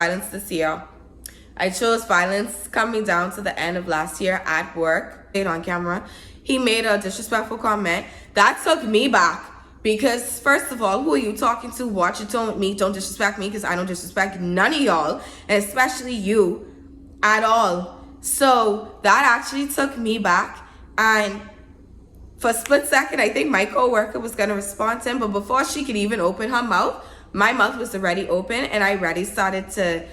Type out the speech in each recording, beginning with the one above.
violence this year. I chose violence coming down to the end of last year at work. On camera, he made a disrespectful comment that took me back, because first of all, who are you talking to? Watch your tone with me. Don't disrespect me, because I don't disrespect none of y'all, and especially you at all. So that actually took me back, and for a split second I think my co-worker was gonna respond to him, but before she could even open her mouth, my mouth was already open and I already started to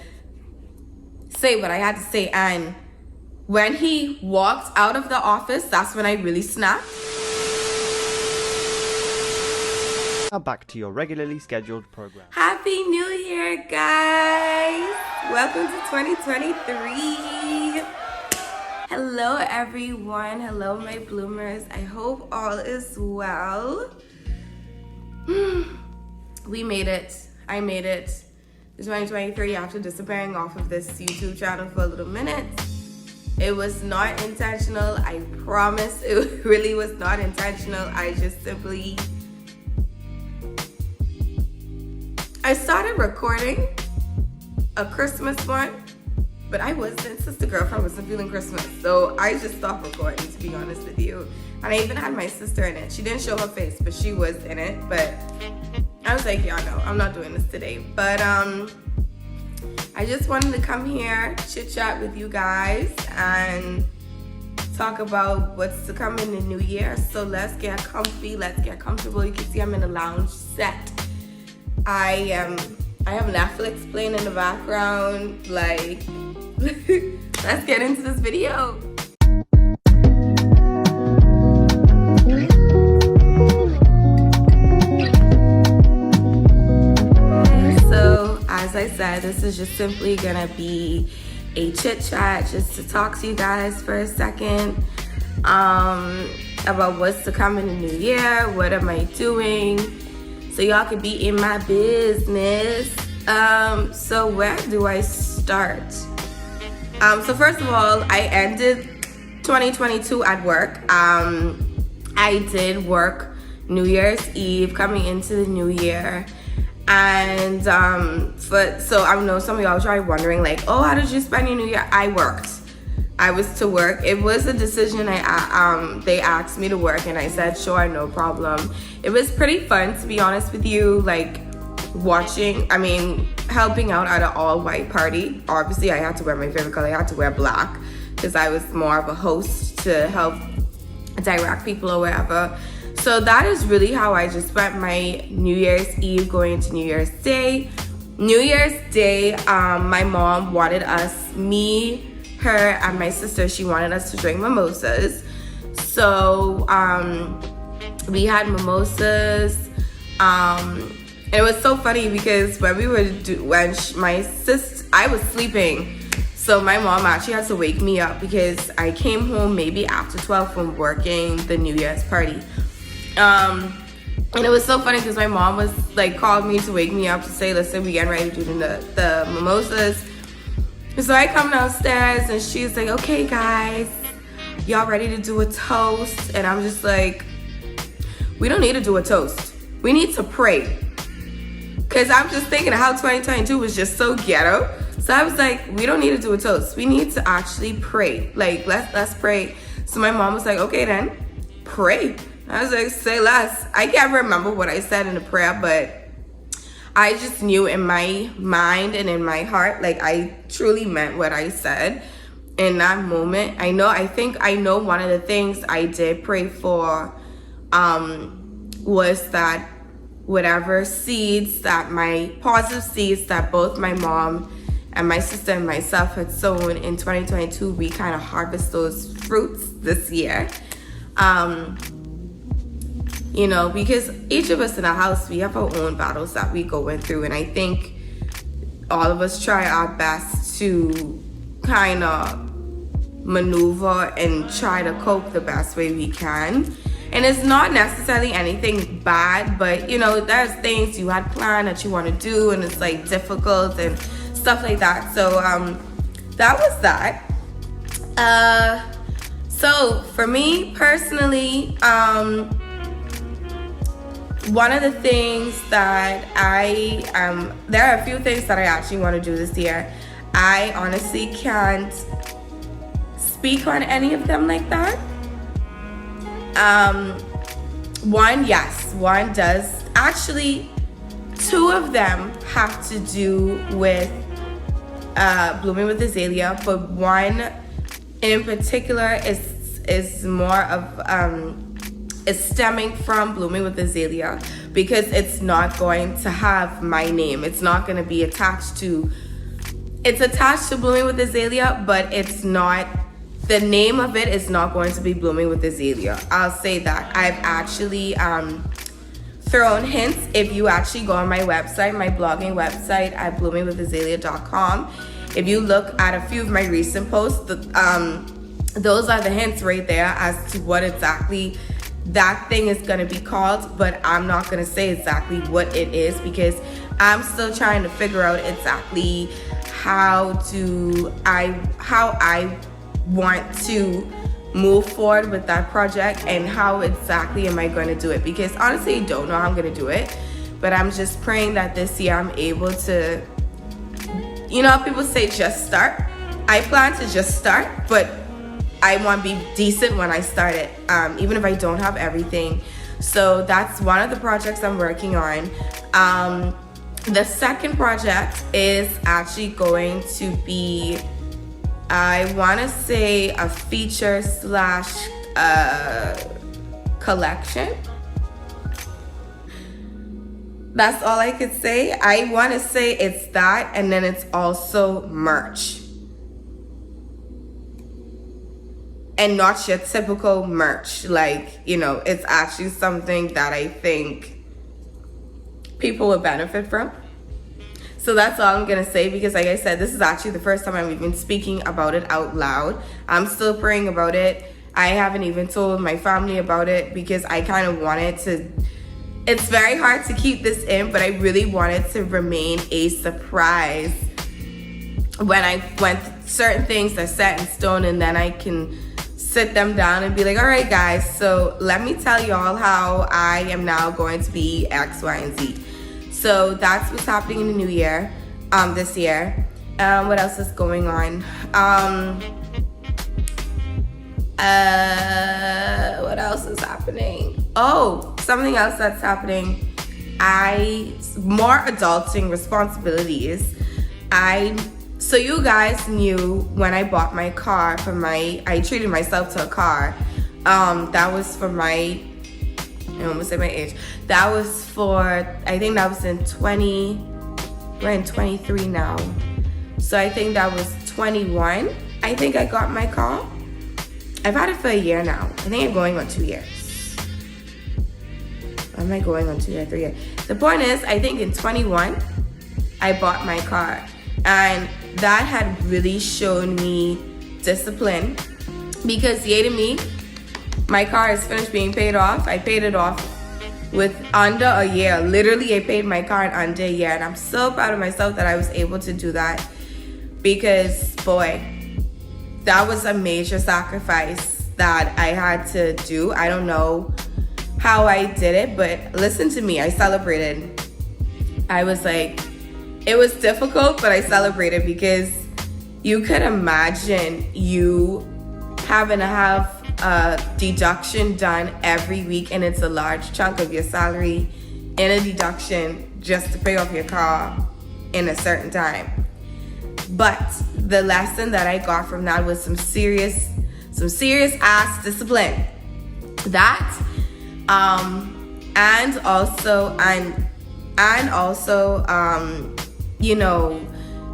say what I had to say. And when he walked out of the office, that's when I really snapped. Now back to your regularly scheduled program. Happy New Year, guys! Welcome to 2023. Hello, everyone. Hello, my bloomers. I hope all is well. We made it. I made it to 2023 after disappearing off of this YouTube channel for a little minute. It was not intentional. I promise it really was not intentional. I started recording a Christmas one, but I wasn't, sister girlfriend wasn't feeling Christmas. So I just stopped recording, to be honest with you. And I even had my sister in it. She didn't show her face, but she was in it. But I was like, y'all know, I'm not doing this today. But I just wanted to come here, chit chat with you guys, and talk about what's to come in the new year. So let's get comfy, let's get comfortable. You can see I'm in a lounge set. I have Netflix playing in the background. Like, let's get into this video. So, as I said, this is just simply gonna be a chit chat, just to talk to you guys for a second about what's to come in the new year. What am I doing? So y'all could be in my business. So where do I start? So first of all, I ended 2022 at work. I did work New Year's Eve coming into the new year. And so I know some of y'all are probably wondering, like, oh, how did you spend your new year? I worked. I was to work. It was a decision. They asked me to work, and I said, sure, no problem. It was pretty fun, to be honest with you, like helping out at an all-white party. Obviously, I had to wear my favorite color. I had to wear black because I was more of a host to help direct people or whatever. So that is really how I just spent my New Year's Eve going into New Year's Day. New Year's Day, my mom wanted us, me, her, and my sister, she wanted us to drink mimosas. So we had mimosas. And it was so funny because when I was sleeping, so my mom actually had to wake me up because I came home maybe after 12 from working the New Year's party. And it was so funny because my mom was like, called me to wake me up to say, listen, we getting ready to do the mimosas. So I come downstairs and she's like, okay guys, y'all ready to do a toast? And I'm just like, we don't need to do a toast. We need to pray. Cause I'm just thinking of how 2022 was just so ghetto. So I was like, we don't need to do a toast. We need to actually pray. Like, let's pray. So my mom was like, okay then, pray. I was like, say less. I can't remember what I said in the prayer, but I just knew in my mind and in my heart, like I truly meant what I said in that moment. I think I know one of the things I did pray for was that whatever seeds that positive seeds that both my mom and my sister and myself had sown in 2022, we kind of harvest those fruits this year. Because each of us in our house, we have our own battles that we going through. And I think all of us try our best to kind of maneuver and try to cope the best way we can. And it's not necessarily anything bad, but there's things you had planned that you want to do and it's like difficult and stuff like that. So that was that. So for me personally, one of the things that there are a few things that I actually want to do this year. I honestly can't speak on any of them like that. One does. Actually, two of them have to do with blooming with Azalea, but one in particular is more of is stemming from blooming with Azalea, because it's not going to have my name. It's not going to be attached to. It's attached to blooming with Azalea, but it's not. The name of it is not going to be blooming with Azalea. I'll say that. I've actually thrown hints. If you actually go on my website, my blogging website at bloomingwithazalea.com, if you look at a few of my recent posts, those are the hints right there as to what exactly that thing is going to be called. But I'm not going to say exactly what it is, because I'm still trying to figure out exactly how I want to move forward with that project and how exactly am I going to do it, because honestly I don't know how I'm going to do it. But I'm just praying that this year I'm able to, people say just start. I plan to just start, but I want to be decent when I start it, even if I don't have everything. So that's one of the projects I'm working on. The second project is actually going to be, I want to say, a feature / collection. That's all I could say. I want to say it's that, and then it's also merch. And not your typical merch. It's actually something that I think people will benefit from. So that's all I'm going to say, because like I said, this is actually the first time I'm even speaking about it out loud. I'm still praying about it. I haven't even told my family about it, because I kind of wanted to. It's very hard to keep this in, but I really wanted to remain a surprise when certain things are set in stone, and then I can sit them down and be like, all right guys, so let me tell y'all how I am now going to be X, Y, and Z. So that's what's happening in the new year, this year. What else is going on? What else is happening? Oh, something else that's happening. More adulting responsibilities. So you guys knew when I bought my car I treated myself to a car. That was for I almost said my age. That was for, I think that was we're in 23 now. So I think that was 21. I think I got my car. I've had it for a year now. I think I'm going on 2 years. Am I going on 2 years, 3 years? The point is, I think in 21, I bought my car. And that had really shown me discipline, because yay to me, my car is finished being paid off. I paid it off with under a year. Literally, I paid my car in under a year, and I'm so proud of myself that I was able to do that, because boy, that was a major sacrifice that I had to do. I don't know how I did it, but listen to me, I celebrated. I was like, it was difficult, but I celebrated, because you could imagine you having to have a deduction done every week, and it's a large chunk of your salary in a deduction just to pay off your car in a certain time. But the lesson that I got from that was some serious ass discipline. That and also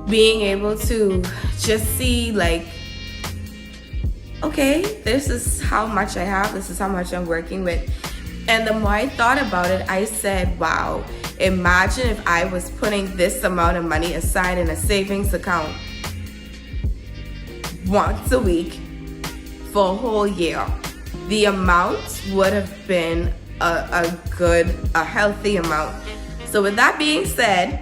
being able to just see, like, okay, this is how much I have, this is how much I'm working with. And the more I thought about it, I said, wow, imagine if I was putting this amount of money aside in a savings account once a week for a whole year. The amount would have been a healthy amount. So with that being said,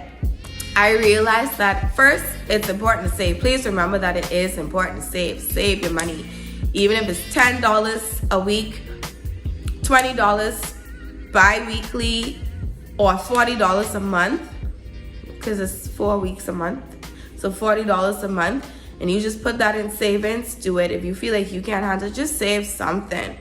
I realized that first, it's important to save. Please remember that it is important to save. Save your money. Even if it's $10 a week, $20 bi-weekly, or $40 a month, because it's 4 weeks a month. So $40 a month, and you just put that in savings. Do it. If you feel like you can't handle it, just save something.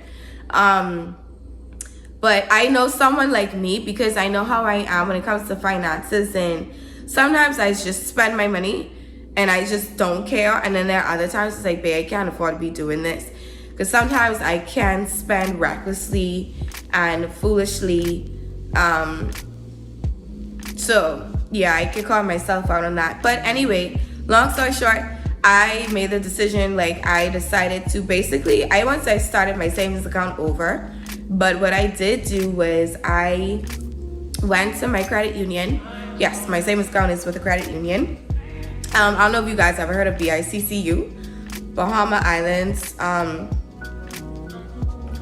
But I know someone like me, because I know how I am when it comes to finances, and sometimes I just spend my money and I just don't care. And then there are other times it's like, babe, I can't afford to be doing this. Because sometimes I can spend recklessly and foolishly. So yeah, I could call myself out on that. But anyway, long story short, I made the decision, like I decided to basically, once I started my savings account over, but what I did do was I went to my credit union. Yes, my savings account is with a credit union. I don't know if you guys ever heard of BICCU, Bahama Islands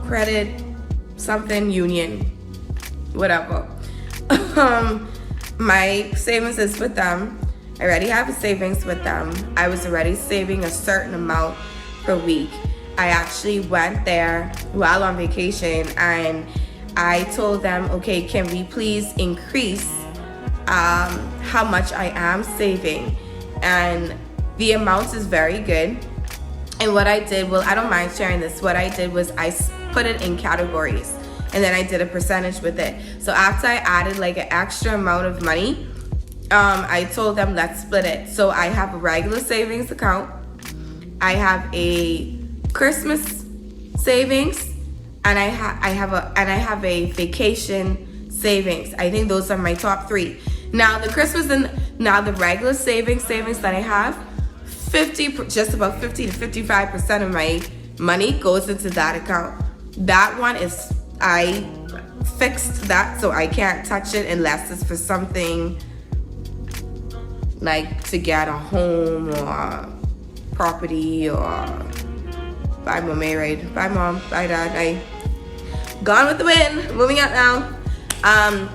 Credit something union, whatever. My savings is with them. I already have a savings with them. I was already saving a certain amount per week. I actually went there while on vacation, and I told them, okay, can we please increase how much I am saving? And the amount is very good. And what I did, well, I don't mind sharing this. What I did was I put it in categories, and then I did a percentage with it. So after I added like an extra amount of money, I told them, let's split it. So I have a regular savings account, I have a Christmas savings, and I have a vacation savings. I think those are my top three. Now the Christmas and now the regular savings that I have, just about 50 to 55% of my money goes into that account. That one is, I fixed that, so I can't touch it unless it's for something like to get a home or property or buy more married. Bye mom, bye dad. I gone with the wind. Moving out now.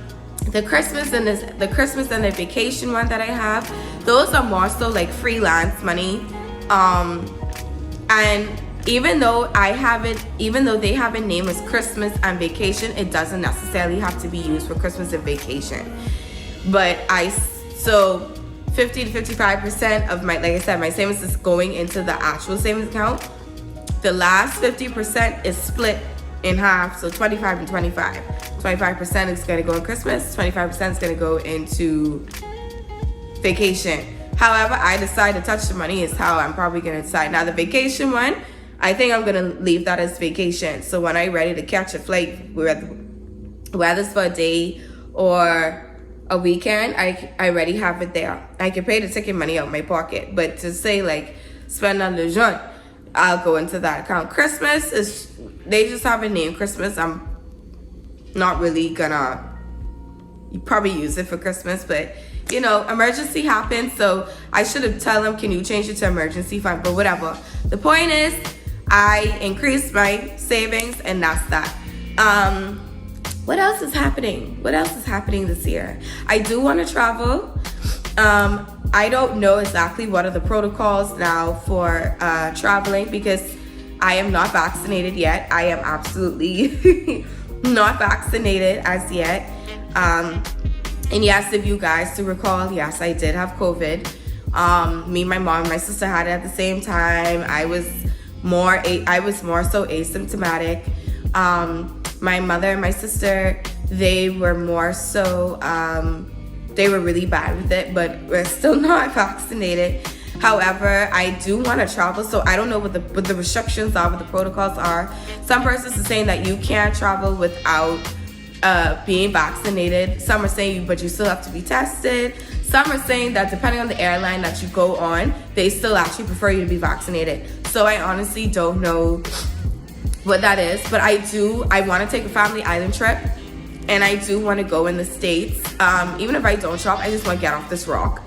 The Christmas and the vacation one that I have, those are more so like freelance money. And even though they have a name as Christmas and vacation, it doesn't necessarily have to be used for Christmas and vacation. But so 50 to 55% of my, like I said, my savings is going into the actual savings account. The last 50% is split in half, so 25 and 25. 25% is going to go in Christmas, 25% is going to go into vacation. However I decide to touch the money is how I'm probably going to decide. Now the vacation one, I think I'm going to leave that as vacation. So when I'm ready to catch a flight, whether it's for a day or a weekend, I already have it there. I can pay the ticket money out of my pocket, but to say like spend on the joint, I'll go into that account. Christmas is, they just have a name Christmas. I'm not really gonna probably use it for Christmas, but you know, emergency happens, so I should have tell them, can you change it to emergency fund? But whatever. The point is, I increased my savings, and that's that. What else is happening? What else is happening this year? I do want to travel. I don't know exactly what are the protocols now for traveling, because I am not vaccinated yet. I am absolutely not vaccinated as yet. And yes, if you guys to recall, yes, I did have COVID. Me, my mom, and my sister had it at the same time. I was more so asymptomatic. My mother and my sister, they were more so, they were really bad with it, but we're still not vaccinated. However, I do want to travel, so I don't know what the restrictions are, what the protocols are. Some persons are saying that you can't travel without being vaccinated. Some are saying, but you still have to be tested. Some are saying that depending on the airline that you go on, they still actually prefer you to be vaccinated. So I honestly don't know what that is, but I want to take a family island trip, and I do want to go in the States. Even if I don't shop, I just want to get off this rock.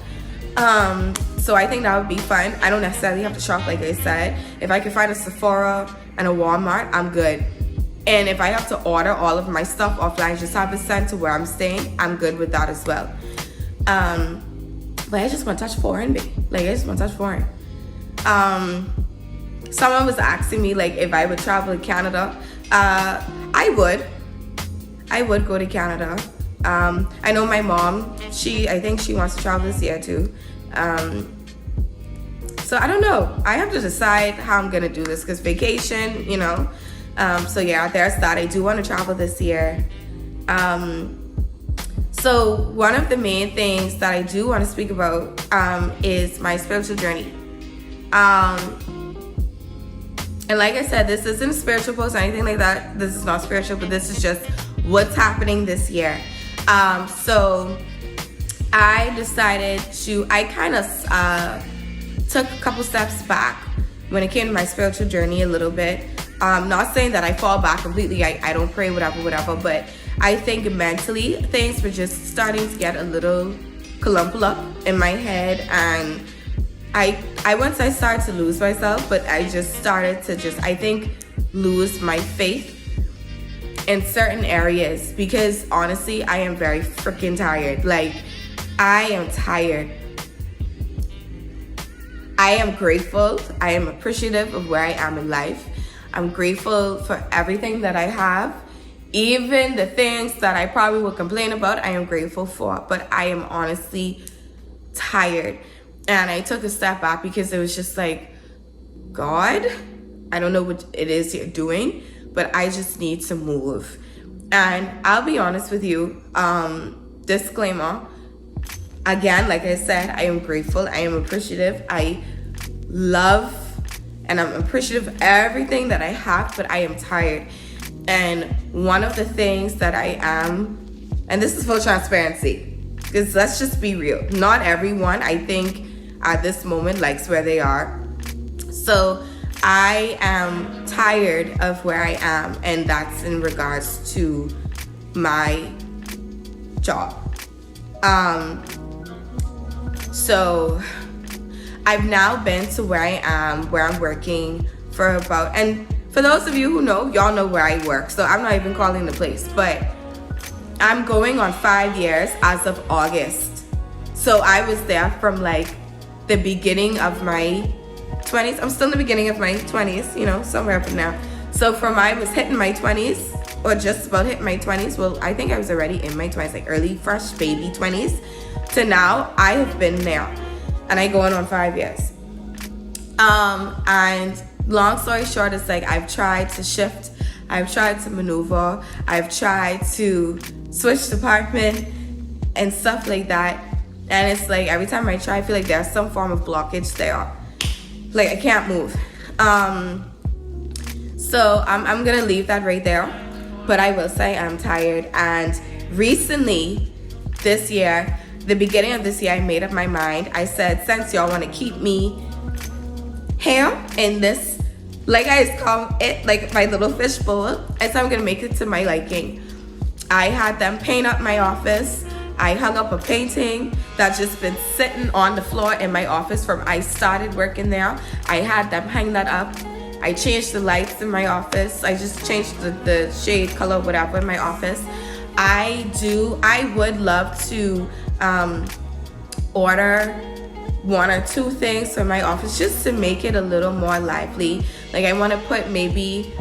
So I think that would be fun. I don't necessarily have to shop, like I said. If I can find a Sephora and a Walmart, I'm good. And if I have to order all of my stuff offline, just have it sent to where I'm staying, I'm good with that as well. But I just want to touch foreign, babe. Like, I just want to touch foreign. Someone was asking me, like, if I would travel to Canada. I would go to Canada. I know my mom, I think she wants to travel this year too. So I don't know. I have to decide how I'm gonna do this because vacation, you know. So yeah, there's that. I do want to travel this year. So one of the main things that I do want to speak about is my spiritual journey. And like I said, this isn't a spiritual post or anything like that. This is not spiritual, but this is just what's happening this year. So I decided I kind of took a couple steps back when it came to my spiritual journey a little bit. Not saying that I fall back completely. I don't pray, whatever, but I think mentally things were just starting to get a little clump in my head, and once I started to lose myself, but I just started to I think lose my faith in certain areas, because honestly I am very freaking tired. Like, I am tired. I am grateful. I am appreciative of where I am in life. I'm grateful for everything that I have. Even the things that I probably would complain about, I am grateful for. But I am honestly tired. And I took a step back because it was just like, God, I don't know what it is you're doing, but I just need to move. And I'll be honest with you, disclaimer, again, like I said, I am grateful, I am appreciative, I love, and I'm appreciative of everything that I have, but I am tired. And one of the things that I am, and this is full transparency, because let's just be real, not everyone, I think, at this moment likes where they are. So I am tired of where I am, and that's in regards to my job. So I've now been to where I am, where I'm working for about, and for those of you who know, y'all know where I work, so I'm not even calling the place, but I'm going on 5 years as of August. So I was there from like the beginning of my 20s. I'm still in the beginning of my 20s, you know, somewhere up in there. So from I was hitting my 20s, or just about hitting my 20s, well, I think I was already in my 20s, like early fresh baby 20s, to now, I have been there, and I going on 5 years. And long story short, it's like I've tried to shift, I've tried to maneuver, I've tried to switch department and stuff like that. And it's like every time I try, I feel like there's some form of blockage there. Like I can't move. So I'm gonna leave that right there. But I will say I'm tired. And recently, this year, the beginning of this year, I made up my mind. I said, since y'all want to keep me here in this, like I call it, like my little fishbowl, I said I'm gonna make it to my liking. I had them paint up my office. I hung up a painting that's just been sitting on the floor in my office from I started working there. I had them hang that up. I changed the lights in my office. I just changed the shade color, whatever, in my office. I would love to order 1 or 2 things for my office just to make it a little more lively. Like I want to put maybe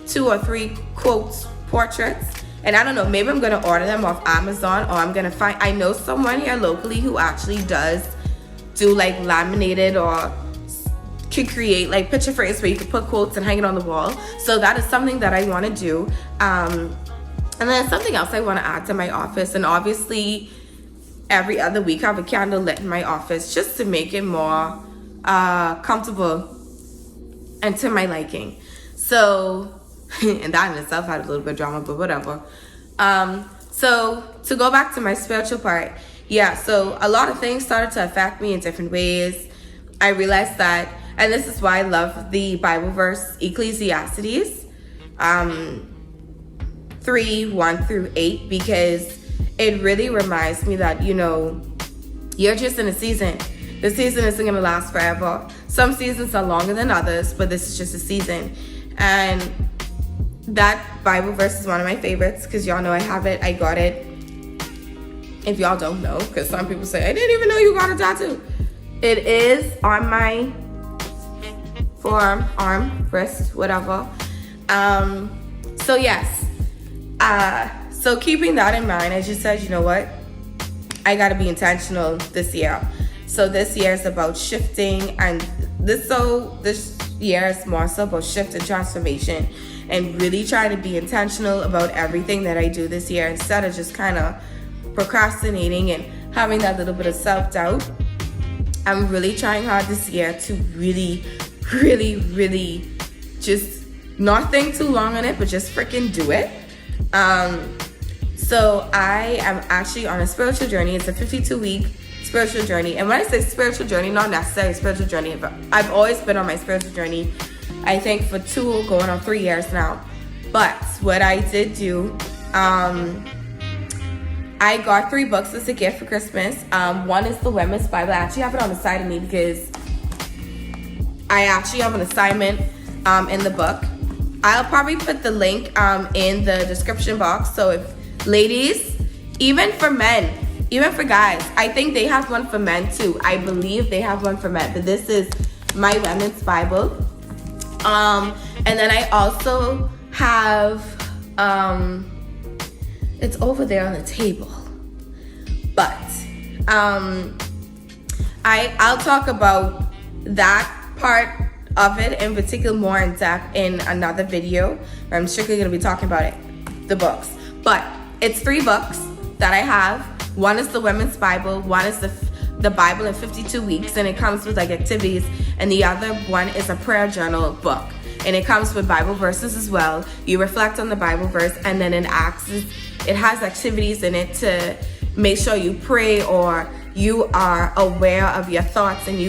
2 or 3 quotes, portraits. And I don't know, maybe I'm going to order them off Amazon, or I'm going to find, I know someone here locally who actually does do like laminated or can create like picture frames where you can put quotes and hang it on the wall. So that is something that I want to do. And then something else I want to add to my office. And obviously every other week I have a candle lit in my office just to make it more comfortable and to my liking. So and that in itself had a little bit of drama, but whatever. So to go back to my spiritual part, yeah, so a lot of things started to affect me in different ways. I realized that, and this is why I love the Bible verse, Ecclesiastes 3:1-8, because it really reminds me that, you know, you're just in a season. The season isn't going to last forever. Some seasons are longer than others, but this is just a season. And that Bible verse is one of my favorites because y'all know I have it. I got it. If y'all don't know, because some people say, I didn't even know you got a tattoo. It is on my forearm, arm, wrist, whatever. So yes. So keeping that in mind, I just said, you know what? I gotta be intentional this year. So this year is about shifting, and this year is more so about shift and transformation, and really trying to be intentional about everything that I do this year instead of just kind of procrastinating and having that little bit of self-doubt. I'm really trying hard this year to really just not think too long on it, but just freaking do it. So I am actually on a spiritual journey. It's a 52-week spiritual journey. And when I say spiritual journey, not necessarily spiritual journey, but I've always been on my spiritual journey, I think for 2 going on 3 years now. But what I did do, I got 3 books as a gift for Christmas. One is the Women's Bible. I actually have it on the side of me because I actually have an assignment in the book. I'll probably put the link in the description box. So if ladies, even for men, even for guys, I think they have one for men too. I believe they have one for men, but this is my Women's Bible. And then I also have, it's over there on the table, but I'll talk about that part of it in particular more in depth in another video where I'm strictly going to be talking about it, the books. But it's 3 books that I have. One is the Women's Bible, one is the Bible in 52 weeks, and it comes with like activities, and the other one is a prayer journal book, and it comes with Bible verses as well. You reflect on the Bible verse, and then it has activities in it to make sure you pray or you are aware of your thoughts, and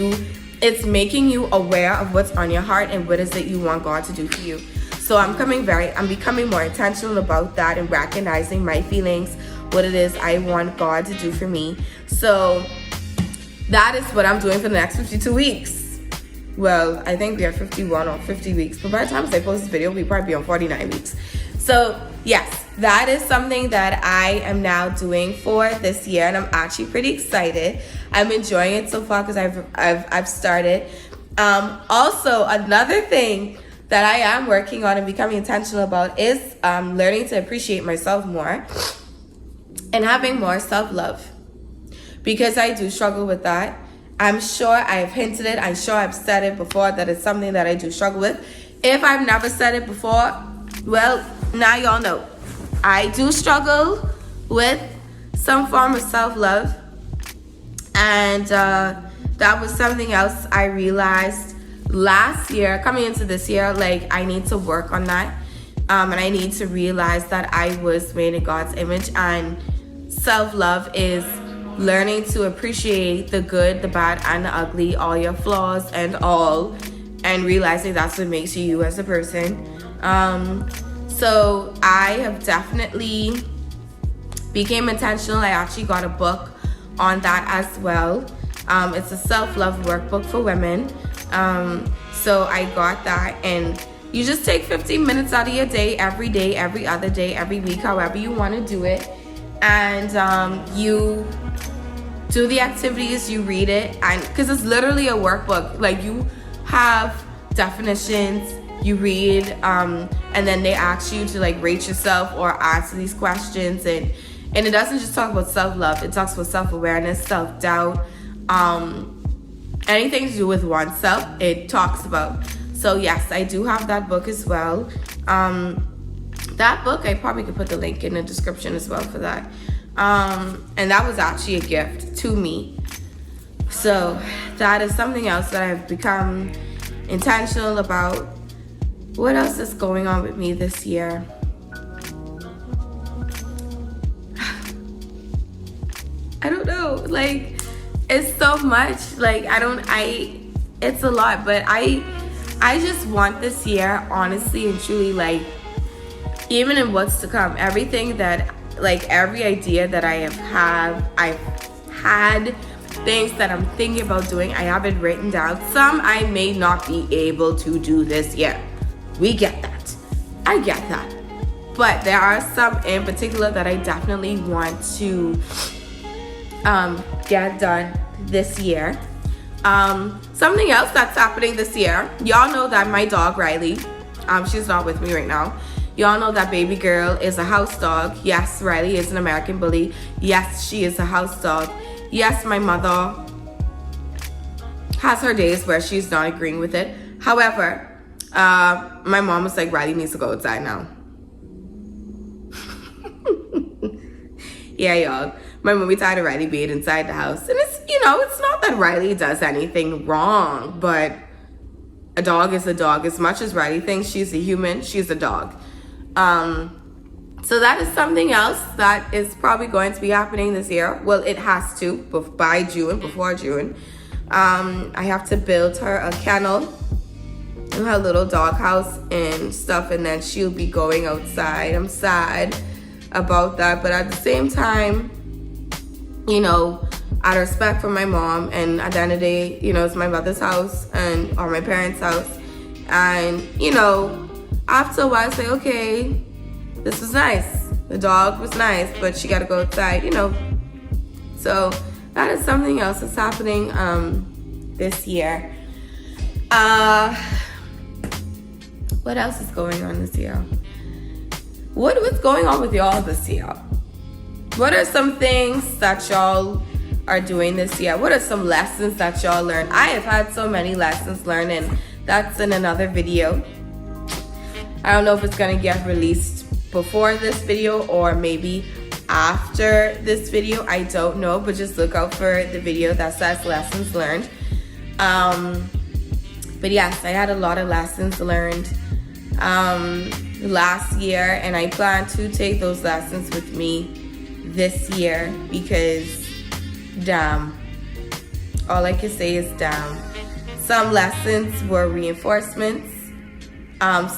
it's making you aware of what's on your heart and what is it you want God to do for you. So I'm becoming more intentional about that and recognizing my feelings, what it is I want God to do for me. So that is what I'm doing for the next 52 weeks. Well, I think we are 51 or 50 weeks, but by the time I post this video, we'll probably be on 49 weeks. So yes, that is something that I am now doing for this year, and I'm actually pretty excited. I'm enjoying it so far because I've started. Also, another thing that I am working on and becoming intentional about is learning to appreciate myself more and having more self-love, because I do struggle with that. I'm sure I've hinted it. I'm sure I've said it before that it's something that I do struggle with. If I've never said it before, well, now y'all know. I do struggle with some form of self-love, and that was something else I realized last year, coming into this year. Like, I need to work on that, and I need to realize that I was made in God's image, and self-love is learning to appreciate the good, the bad, and the ugly, all your flaws and all, and realizing that's what makes you as a person. So I have definitely became intentional. I actually got a book on that as well. It's a self-love workbook for women. So I got that, and you just take 15 minutes out of your day, every other day, every week, however you want to do it. And you do the activities, you read it, and because it's literally a workbook. Like, you have definitions, you read, and then they ask you to like rate yourself or answer these questions, and it doesn't just talk about self-love, it talks about self-awareness, self-doubt, anything to do with oneself it talks about. So yes, I do have that book as well. That book, I probably could put the link in the description as well for that. And that was actually a gift to me. So that is something else that I've become intentional about. What else is going on with me this year? I don't know. Like, it's so much. Like, it's a lot, but I just want this year, honestly and truly, like, even in what's to come, everything that, like, every idea that I've had, things that I'm thinking about doing, I have it written down. Some I may not be able to do this year. We get that. I get that. But there are some in particular that I definitely want to get done this year. Something else that's happening this year, y'all know that my dog Riley, she's not with me right now. Y'all know that baby girl is a house dog. Yes, Riley is an American bully. Yes, she is a house dog. Yes, my mother has her days where she's not agreeing with it. However, my mom was like, Riley needs to go outside now. Yeah, y'all. My mommy tired of Riley being inside the house. And it's, you know, it's not that Riley does anything wrong, but a dog is a dog. As much as Riley thinks she's a human, she's a dog. So that is something else that is probably going to be happening this year. Well, it has to, by June, before June. I have to build her a kennel in her little dog house and stuff, and then she'll be going outside. I'm sad about that, but at the same time, you know, out of respect for my mom, and at the end of the day, you know, it's my mother's house or my parents' house, and you know, after a while, I say, okay, this was nice. The dog was nice, but she got to go outside, you know. So that is something else that's happening this year. What else is going on this year? What's going on with y'all this year? What are some things that y'all are doing this year? What are some lessons that y'all learned? I have had so many lessons learned, and that's in another video. I don't know if it's gonna get released before this video or maybe after this video. I don't know, but just look out for the video that says lessons learned. But yes, I had a lot of lessons learned last year, and I plan to take those lessons with me this year because damn, all I can say is damn. Some lessons were reinforcements.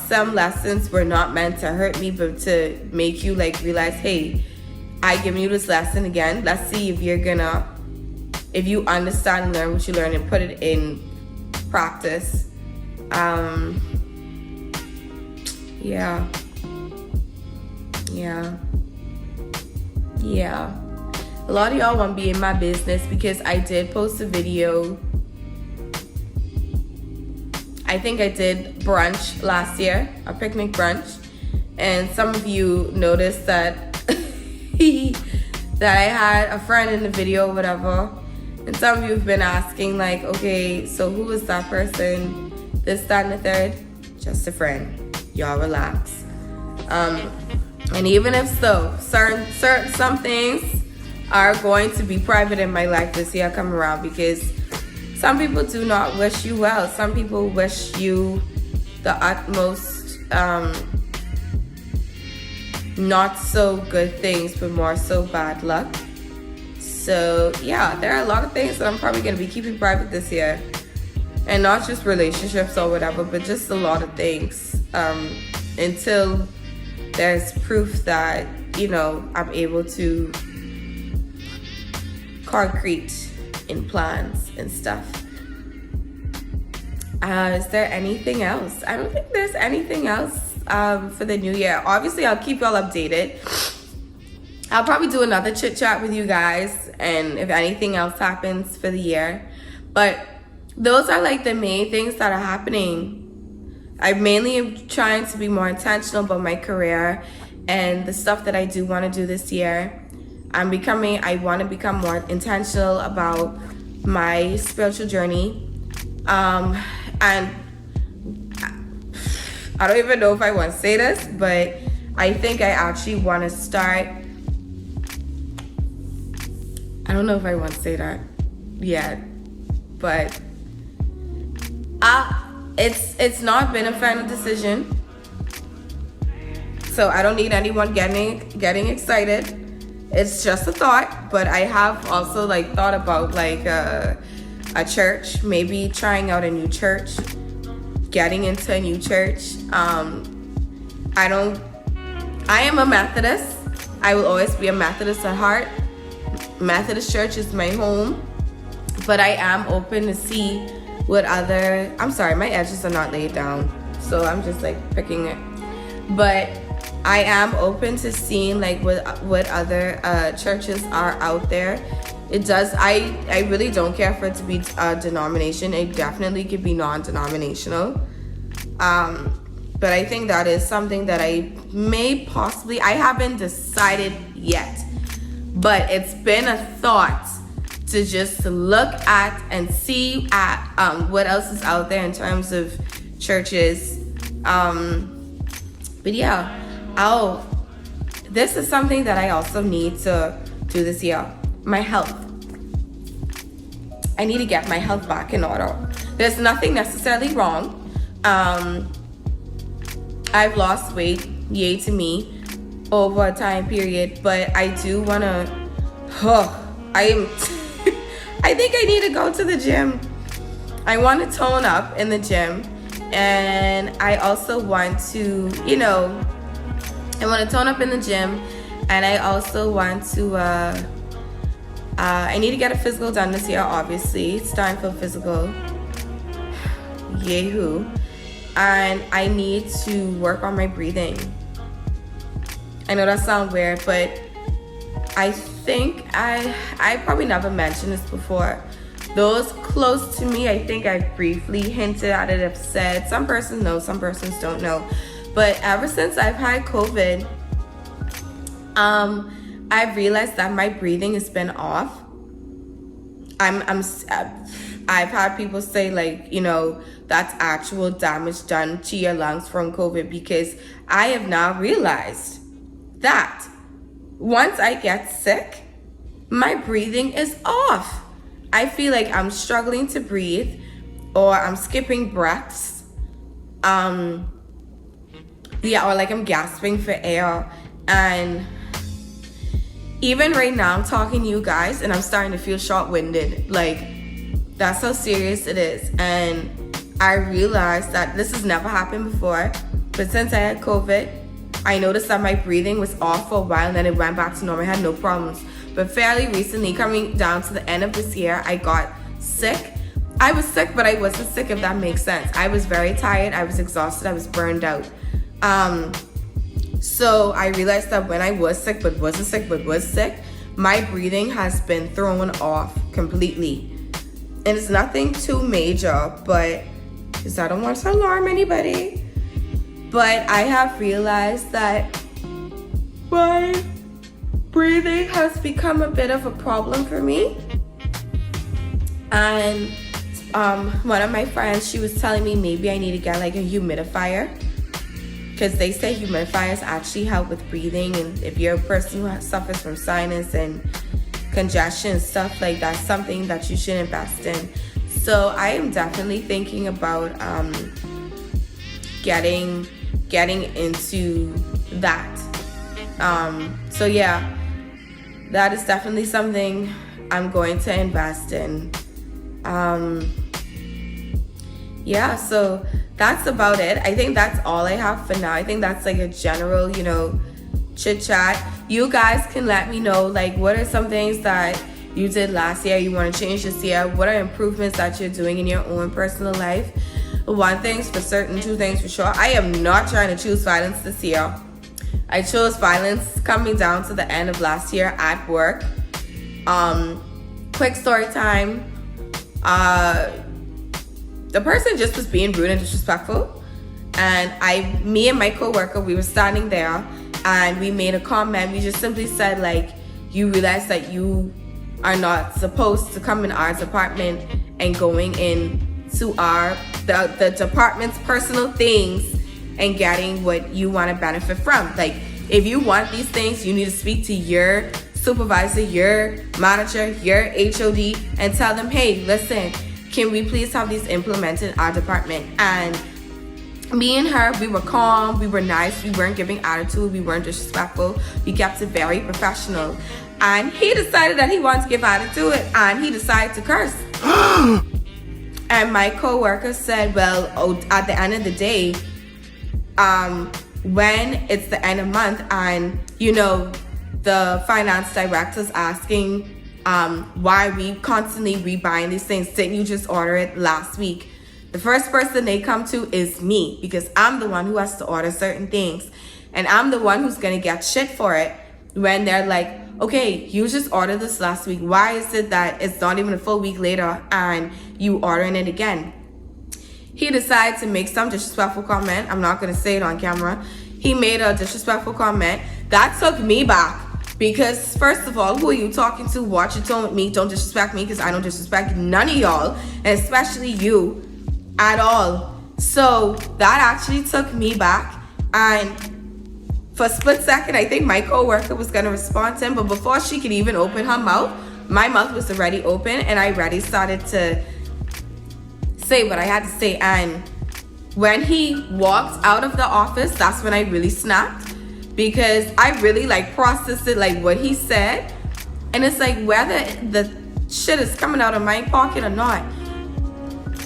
Some lessons were not meant to hurt me, but to make you like realize, hey, I given you this lesson again. Let's see if you understand and learn what you learned and put it in practice. Yeah. A lot of y'all want to be in my business because I did post a video. I think I did brunch last year, a picnic brunch, and some of you noticed that that I had a friend in the video or whatever, and some of you have been asking like, okay, so who is that person, this, that, and the third? Just a friend. Y'all relax. And even if so, some things are going to be private in my life this year come around, because some people do not wish you well. Some people wish you the utmost not so good things, but more so bad luck. So yeah, there are a lot of things that I'm probably going to be keeping private this year, and not just relationships or whatever, but just a lot of things until there's proof that, you know, I'm able to concrete in plans and stuff. Is there anything else? I don't think there's anything else for the new year. Obviously, I'll keep y'all updated. I'll probably do another chit chat with you guys, and if anything else happens for the year. But those are like the main things that are happening. I mainly am trying to be more intentional about my career and the stuff that I do want to do this year. I want to become more intentional about my spiritual journey. And I don't even know if I want to say this, but I think I actually want to start. I don't know if I want to say that yet, but it's not been a final decision, so I don't need anyone getting excited. It's just a thought, but I have also like thought about like a church, maybe trying out a new church, getting into a new church. I am a Methodist. I will always be a Methodist at heart. Methodist church is my home, but I am open to see what other, I'm sorry, my edges are not laid down, so I'm just like picking it. But I am open to seeing like what other churches are out there. It does, I really don't care for it to be a denomination. It definitely could be non-denominational. But I think that is something that I may possibly, I haven't decided yet, but it's been a thought to just look at and see at what else is out there in terms of churches. But yeah, this is something that I also need to do this year. My health. I need to get my health back in order. There's nothing necessarily wrong. I've lost weight, yay to me, over a time period, but I do wanna, I think I need to go to the gym. I want to tone up in the gym, and I also want to, I want to tone up in the gym, and I also want to, I need to get a physical done this year, obviously. It's time for physical. Yahoo. And I need to work on my breathing. I know that sounds weird, but I think I probably never mentioned this before. Those close to me, I think I briefly hinted at it, have said. Some persons know, some persons don't know. But ever since I've had COVID, I've realized that my breathing has been off. I've had people say, like, that's actual damage done to your lungs from COVID, because I have now realized that once I get sick, my breathing is off. I feel like I'm struggling to breathe, or I'm skipping breaths. Or like I'm gasping for air. And even right now, I'm talking to you guys, and I'm starting to feel short-winded. Like, that's how serious it is. And I realized that this has never happened before, but since I had COVID, I noticed that my breathing was off for a while, and then it went back to normal. I had no problems. But fairly recently, coming down to the end of this year, I got sick. I was sick, but I wasn't sick, if that makes sense. I was very tired. I was exhausted. I was burned out. So I realized that when I was sick, but wasn't sick, but was sick, my breathing has been thrown off completely. And it's nothing too major, but because I don't want to alarm anybody. But I have realized that my breathing has become a bit of a problem for me. And one of my friends, she was telling me maybe I need to get like a humidifier, because they say humidifiers actually help with breathing. And if you're a person who suffers from sinus and congestion and stuff, like that's something that you should invest in. So I am definitely thinking about getting into that. So yeah, that is definitely something I'm going to invest in. Yeah, so that's about it. I think that's all I have for now. I think that's like a general, chit chat. You guys can let me know, like, what are some things that you did last year you want to change this year? What are improvements that you're doing in your own personal life? One thing's for certain, two things for sure. I am not trying to choose violence this year. I chose violence coming down to the end of last year at work. Quick story time. The person just was being rude and disrespectful. And me and my coworker, we were standing there, and we made a comment. We just simply said, like, you realize that you are not supposed to come in our department and going into the department's personal things and getting what you want to benefit from. Like, if you want these things, you need to speak to your supervisor, your manager, your HOD, and tell them, hey, listen, can we please have these implemented in our department? And me and her, we were calm, we were nice, we weren't giving attitude, we weren't disrespectful, we kept it very professional. And he decided that he wanted to give attitude, and he decided to curse. And my coworker said, well, at the end of the day, when it's the end of month and, the finance director's asking why we constantly rebuying these things, didn't you just order it last week? The first person they come to is me, because I'm the one who has to order certain things. And I'm the one who's going to get shit for it when they're like, okay, you just ordered this last week. Why is it that it's not even a full week later and you ordering it again? He decided to make some disrespectful comment. I'm not going to say it on camera. he made a disrespectful comment. That took me back. Because first of all, who are you talking to? Watch your tone with me. Don't disrespect me because I don't disrespect none of y'all, and especially you at all. So that actually took me back, and for a split second, I think my co-worker was gonna respond to him, but before she could even open her mouth, my mouth was already open, and I already started to say what I had to say. And when he walked out of the office, that's when I really snapped. Because I really like processed it, like what he said. And it's like whether the shit is coming out of my pocket or not,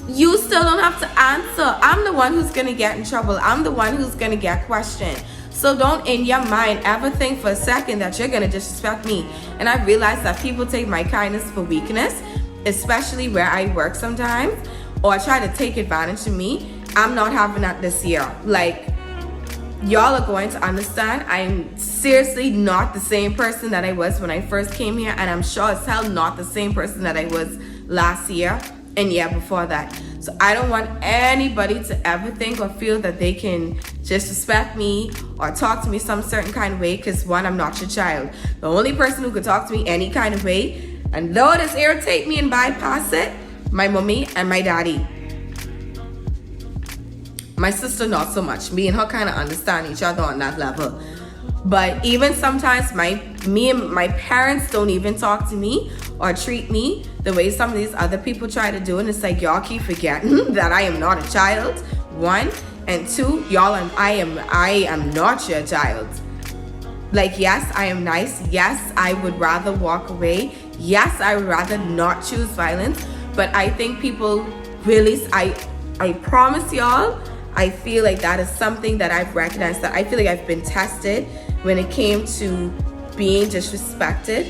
you still don't have to answer. I'm the one who's gonna get in trouble. I'm the one who's gonna get questioned. So don't in your mind ever think for a second that you're gonna disrespect me. And I realize that people take my kindness for weakness, especially where I work sometimes, or try to take advantage of me. I'm not having that this year. Like, y'all are going to understand I'm seriously not the same person that I was when I first came here, and I'm sure as hell not the same person that I was last year and year before that. So I don't want anybody to ever think or feel that they can disrespect me or talk to me some certain kind of way, because one, I'm not your child. The only person who could talk to me any kind of way, and though this irritate me and bypass it, my mommy and my daddy. My sister, not so much. Me and her kind of understand each other on that level. But even sometimes me and my parents don't even talk to me or treat me the way some of these other people try to do. And it's like, y'all keep forgetting that I am not a child, one. And two, I am not your child. Like, yes, I am nice. Yes, I would rather walk away. Yes, I would rather not choose violence. But I think people really, I promise y'all, I feel like that is something that I've recognized, that I feel like I've been tested when it came to being disrespected,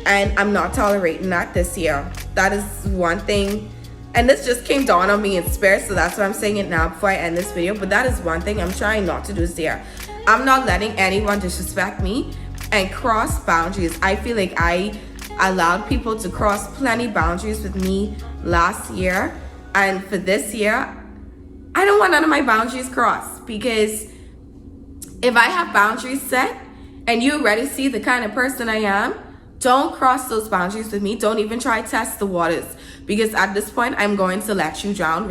and I'm not tolerating that this year. That is one thing, and this just came down on me in spirit, so that's why I'm saying it now before I end this video. But that is one thing I'm trying not to do this year. I'm not letting anyone disrespect me and cross boundaries. I feel like I allowed people to cross plenty boundaries with me last year, and for this year, I don't want none of my boundaries crossed, because if I have boundaries set and you already see the kind of person I am, don't cross those boundaries with me. Don't even try to test the waters, because at this point, I'm going to let you drown.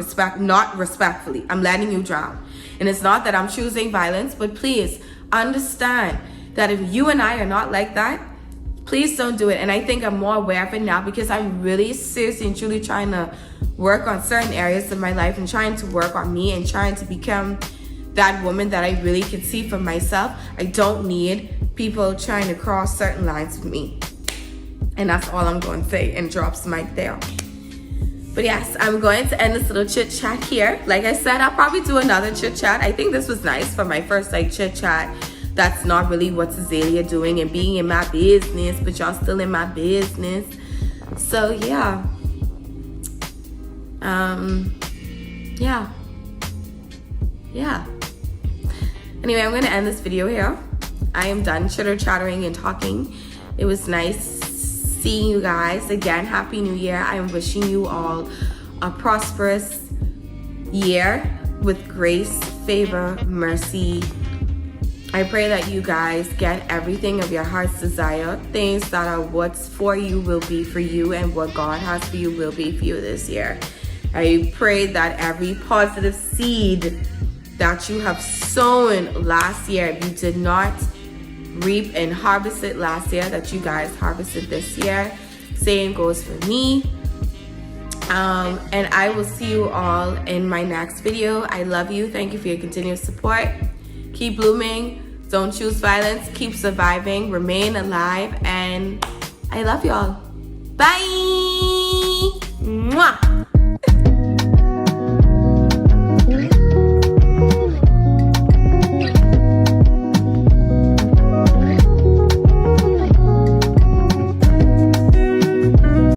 Not respectfully. I'm letting you drown. And it's not that I'm choosing violence, but please understand that if you and I are not like that, please don't do it. And I think I'm more aware of it now, because I'm really seriously and truly trying to work on certain areas of my life and trying to work on me and trying to become that woman that I really can see for myself. I don't need people trying to cross certain lines with me. And that's all I'm going to say, and drops the mic there. But yes, I'm going to end this little chit chat here. Like I said, I'll probably do another chit chat. I think this was nice for my first chit chat. That's not really what's Azalea doing and being in my business, but y'all still in my business. So yeah. Yeah. Anyway, I'm going to end this video here. I am done chitter-chattering and talking. It was nice seeing you guys. Again, Happy New Year. I am wishing you all a prosperous year with grace, favor, mercy. I pray that you guys get everything of your heart's desire. Things that are what's for you will be for you, and what God has for you will be for you this year. I pray that every positive seed that you have sown last year, if you did not reap and harvest it last year, that you guys harvested this year. Same goes for me. And I will see you all in my next video. I love you. Thank you for your continuous support. Keep blooming. Don't choose violence. Keep surviving. Remain alive. And I love y'all. Bye. Mwah.